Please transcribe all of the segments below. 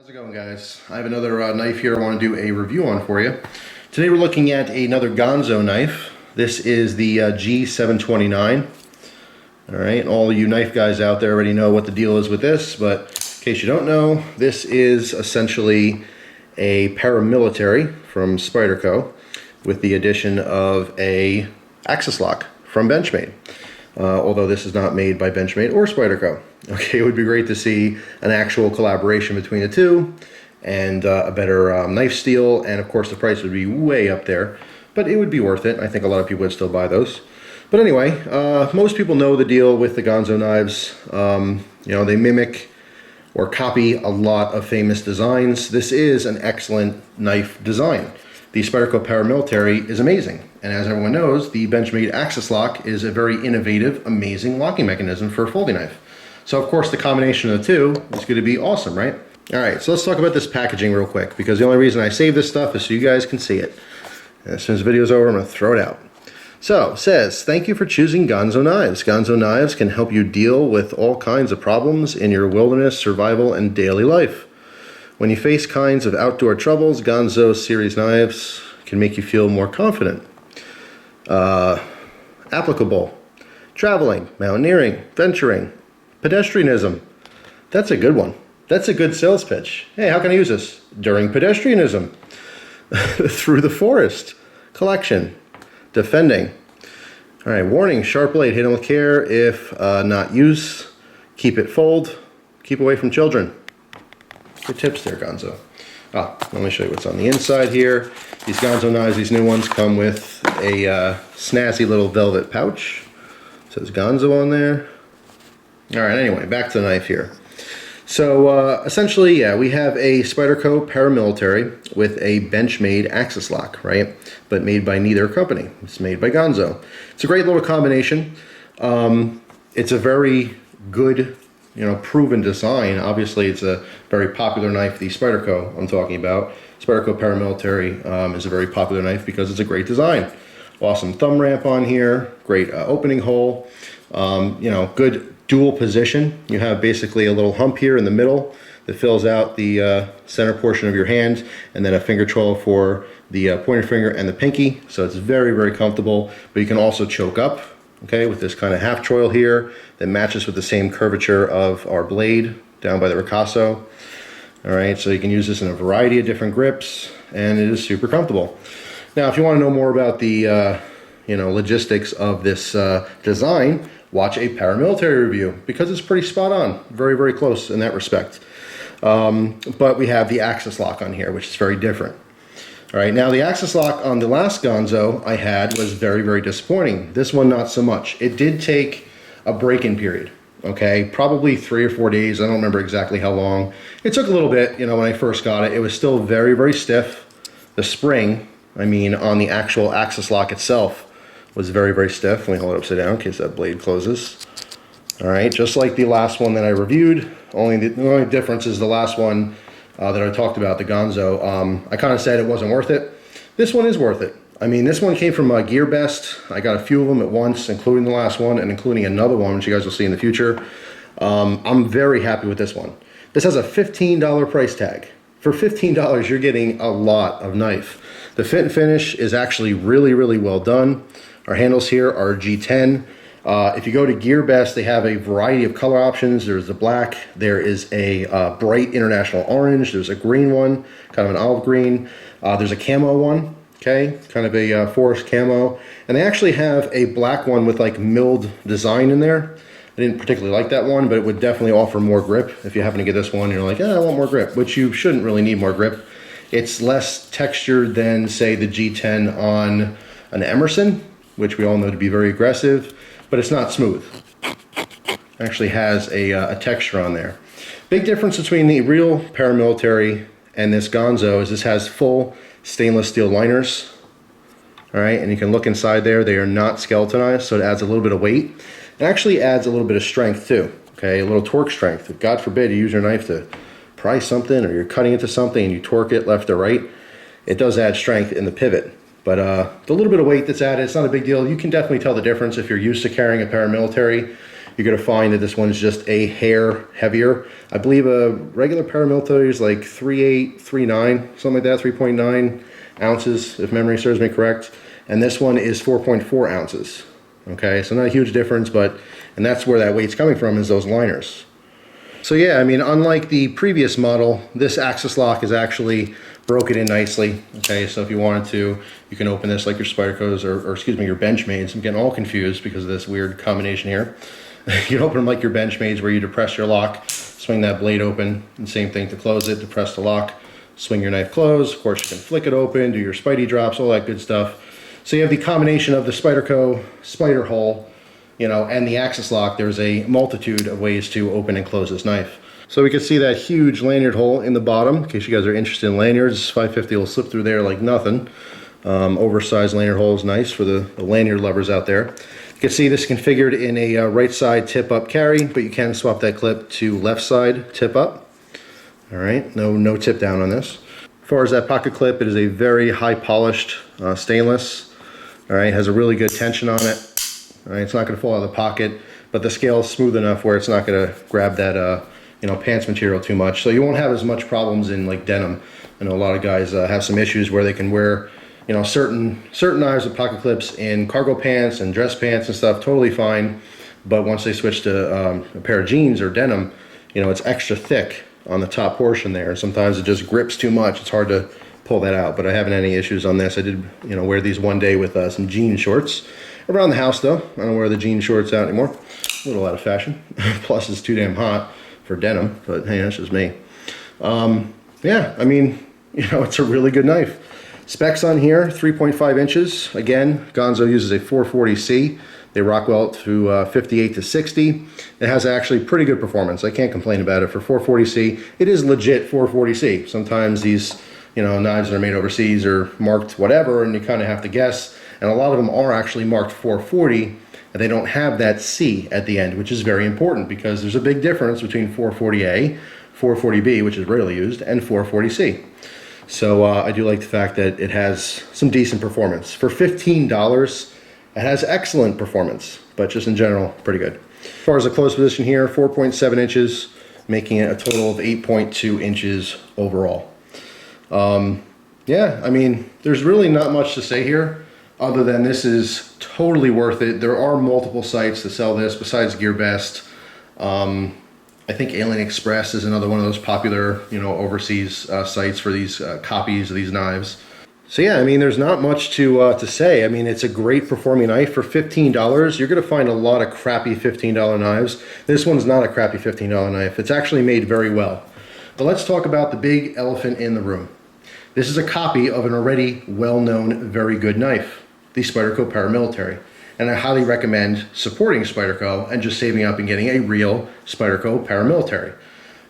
How's it going, guys? I have another knife here I want to do a review on for you. Today we're looking at another Ganzo knife. This is the G729. Alright, and all you knife guys out there already know what the deal is with this, but in case you don't know, this is essentially a Paramilitary from Spyderco with the addition of a axis lock from Benchmade. Although this is not made by Benchmade or Spyderco. Okay, it would be great to see an actual collaboration between the two and a better knife steel, and of course the price would be way up there, but it would be worth it. I think a lot of people would still buy those. But anyway, most people know the deal with the Ganzo knives. You know, they mimic or copy a lot of famous designs. This is an excellent knife design. The Spyderco Paramilitary is amazing, and as everyone knows, the Benchmade axis lock is a very innovative, amazing locking mechanism for a folding knife. So of course the combination of the two is going to be awesome, right? Alright, so let's talk about this packaging real quick, because the only reason I save this stuff is so you guys can see it. And as soon as the video's over, I'm going to throw it out. So, it says, thank you for choosing Ganzo knives. Ganzo knives can help you deal with all kinds of problems in your wilderness, survival, and daily life. When you face kinds of outdoor troubles, Ganzo series knives can make you feel more confident. Applicable. Traveling, mountaineering, venturing, pedestrianism. That's a good one. That's a good sales pitch. Hey, how can I use this? During pedestrianism. Through the forest. Collection. Defending. All right, warning, sharp blade, hidden with care. If not use, keep it fold. Keep away from children. Good tips there, Ganzo. Let me show you what's on the inside here. These Ganzo knives, these new ones, come with a snazzy little velvet pouch. It says Ganzo on there. All right, anyway, back to the knife here. So essentially, yeah, we have a Spyderco Paramilitary with a Benchmade axis lock, right? But made by neither company. It's made by Ganzo. It's a great little combination. It's a very good, proven design. Obviously, it's a very popular knife, the Spyderco I'm talking about. Spyderco Paramilitary is a very popular knife because it's a great design. Awesome thumb ramp on here, great opening hole, good dual position. You have basically a little hump here in the middle that fills out the center portion of your hand, and then a finger choil for the pointer finger and the pinky. So it's very, very comfortable, but you can also choke up, okay, with this kind of half choil here that matches with the same curvature of our blade down by the ricasso. All right, so you can use this in a variety of different grips, and it is super comfortable. Now, if you want to know more about the logistics of this design, watch a Paramilitary review, because it's pretty spot on, very, very close in that respect. But we have the axis lock on here, which is very different. All right, now the axis lock on the last Ganzo I had was very, very disappointing. This one, not so much. It did take a break-in period, okay? Probably 3 or 4 days, I don't remember exactly how long. It took a little bit, when I first got it. It was still very, very stiff. The spring, on the actual axis lock itself, was very, very stiff. Let me hold it upside down in case that blade closes. All right, just like the last one that I reviewed, the only difference is the last one that I talked about, the Ganzo. I kind of said it wasn't worth it. This one is worth it. This one came from GearBest. I got a few of them at once, including the last one and including another one, which you guys will see in the future. I'm very happy with this one. This has a $15 price tag. For $15, you're getting a lot of knife. The fit and finish is actually really, really well done. Our handles here are G10. If you go to GearBest, they have a variety of color options. There's the black, there is a bright international orange, there's a green one, kind of an olive green. There's a camo one, okay, kind of a forest camo. And they actually have a black one with like milled design in there. I didn't particularly like that one, but it would definitely offer more grip. If you happen to get this one, you're like, I want more grip, which you shouldn't really need more grip. It's less textured than, say, the G10 on an Emerson, which we all know to be very aggressive, but it's not smooth. It actually has a texture on there. Big difference between the real Paramilitary and this Ganzo is this has full stainless steel liners. All right, and you can look inside there. They are not skeletonized, so it adds a little bit of weight. It actually adds a little bit of strength too, okay, a little torque strength. If God forbid you use your knife to pry something, or you're cutting into something and you torque it left or right, it does add strength in the pivot. But the little bit of weight that's added, it's not a big deal. You can definitely tell the difference if you're used to carrying a Paramilitary you're going to find that this one's just a hair heavier. I believe a regular Paramilitary is like 3.8, 3.9, something like that, 3.9 ounces, if memory serves me correct. And this one is 4.4 ounces. Okay, so not a huge difference, and that's where that weight's coming from, is those liners. So yeah, I mean, unlike the previous model, this axis lock is actually broken in nicely. Okay, so if you wanted to, you can open this like your Spydercos or excuse me, your Benchmades. I'm getting all confused because of this weird combination here. You can open them like your Benchmades, where you depress your lock, swing that blade open, and same thing to close it, depress the lock, swing your knife closed. Of course, you can flick it open, do your Spidey drops, all that good stuff. So you have the combination of the Spyderco spider hole, you know, and the axis lock. There's a multitude of ways to open and close this knife. So we can see that huge lanyard hole in the bottom. In case you guys are interested in lanyards, 550 will slip through there like nothing. Oversized lanyard hole is nice for the lanyard lovers out there. You can see this configured in a right side tip up carry, but you can swap that clip to left side tip up. All right, no tip down on this. As far as that pocket clip, it is a very high polished stainless. All right, has a really good tension on it. All right, it's not going to fall out of the pocket, but the scale is smooth enough where it's not going to grab that you know, pants material too much. So you won't have as much problems in like denim. I know a lot of guys have some issues where they can wear, you know, certain knives with pocket clips in cargo pants and dress pants and stuff, totally fine. But once they switch to a pair of jeans or denim, you know, it's extra thick on the top portion there. Sometimes it just grips too much. It's hard to pull that out, but I haven't had any issues on this. I did, you know, wear these one day with some jean shorts around the house though. I don't wear the jean shorts out anymore. A little out of fashion. Plus it's too damn hot for denim, but hey, that's just me. Yeah, I mean, you know, it's a really good knife. Specs on here, 3.5 inches. Again, Ganzo uses a 440C. They rock well through 58 to 60. It has actually pretty good performance. I can't complain about it for 440C. It is legit 440C. Sometimes these, you know, knives that are made overseas are marked whatever, and you kind of have to guess. And a lot of them are actually marked 440, and they don't have that C at the end, which is very important because there's a big difference between 440A, 440B, which is rarely used, and 440C. So I do like the fact that it has some decent performance. For $15, it has excellent performance, but just in general, pretty good. As far as the close position here, 4.7 inches, making it a total of 8.2 inches overall. Yeah, I mean, there's really not much to say here other than this is totally worth it. There are multiple sites that sell this besides GearBest. I think Alien Express is another one of those popular, you know, overseas sites for these copies of these knives. So yeah, I mean, there's not much to say. I mean, it's a great performing knife for $15. You're going to find a lot of crappy $15 knives. This one's not a crappy $15 knife. It's actually made very well. But let's talk about the big elephant in the room. This is a copy of an already well-known, very good knife, the Spyderco Paramilitary. And I highly recommend supporting Spyderco and just saving up and getting a real Spyderco Paramilitary.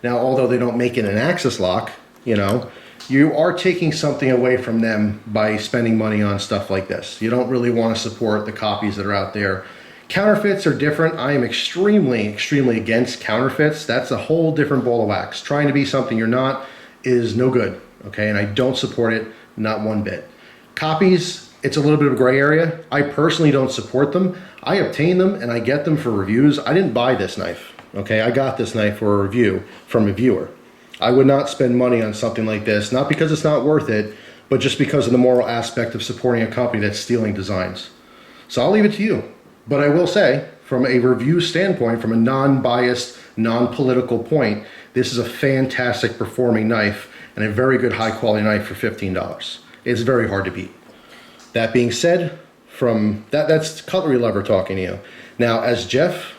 Now, although they don't make it an axis lock, you know, you are taking something away from them by spending money on stuff like this. You don't really want to support the copies that are out there. Counterfeits are different. I am extremely, extremely against counterfeits. That's a whole different ball of wax. Trying to be something you're not is no good, okay? And I don't support it, not one bit. Copies, it's a little bit of a gray area. I personally don't support them. I obtain them and I get them for reviews. I didn't buy this knife, okay? I got this knife for a review from a viewer. I would not spend money on something like this, not because it's not worth it, but just because of the moral aspect of supporting a company that's stealing designs. So I'll leave it to you. But I will say, from a review standpoint, from a non-biased, non-political point, this is a fantastic performing knife and a very good high-quality knife for $15. It's very hard to beat. That being said, that's Cutlery Lover talking to you. Now, as Jeff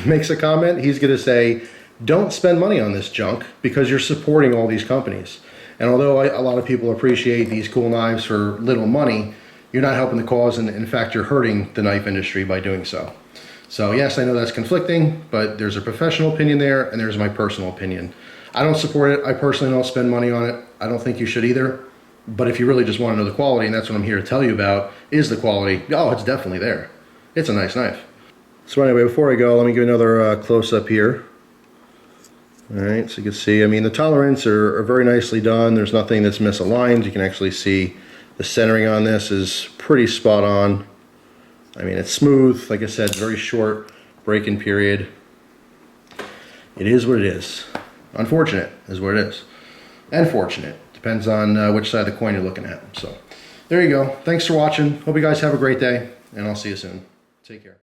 makes a comment, he's going to say, don't spend money on this junk because you're supporting all these companies. And although a lot of people appreciate these cool knives for little money, you're not helping the cause, and in fact, you're hurting the knife industry by doing so. So yes, I know that's conflicting, but there's a professional opinion there, and there's my personal opinion. I don't support it. I personally don't spend money on it. I don't think you should either. But if you really just want to know the quality, and that's what I'm here to tell you about, is the quality. Oh, it's definitely there. It's a nice knife. So anyway, before I go, let me give another close-up here. All right, so you can see, I mean, the tolerance are very nicely done. There's nothing that's misaligned. You can actually see the centering on this is pretty spot on. I mean, it's smooth. Like I said, very short break-in period. It is what it is. Unfortunate is what it is. And fortunate. Depends on which side of the coin you're looking at. So there you go. Thanks for watching. Hope you guys have a great day, and I'll see you soon. Take care.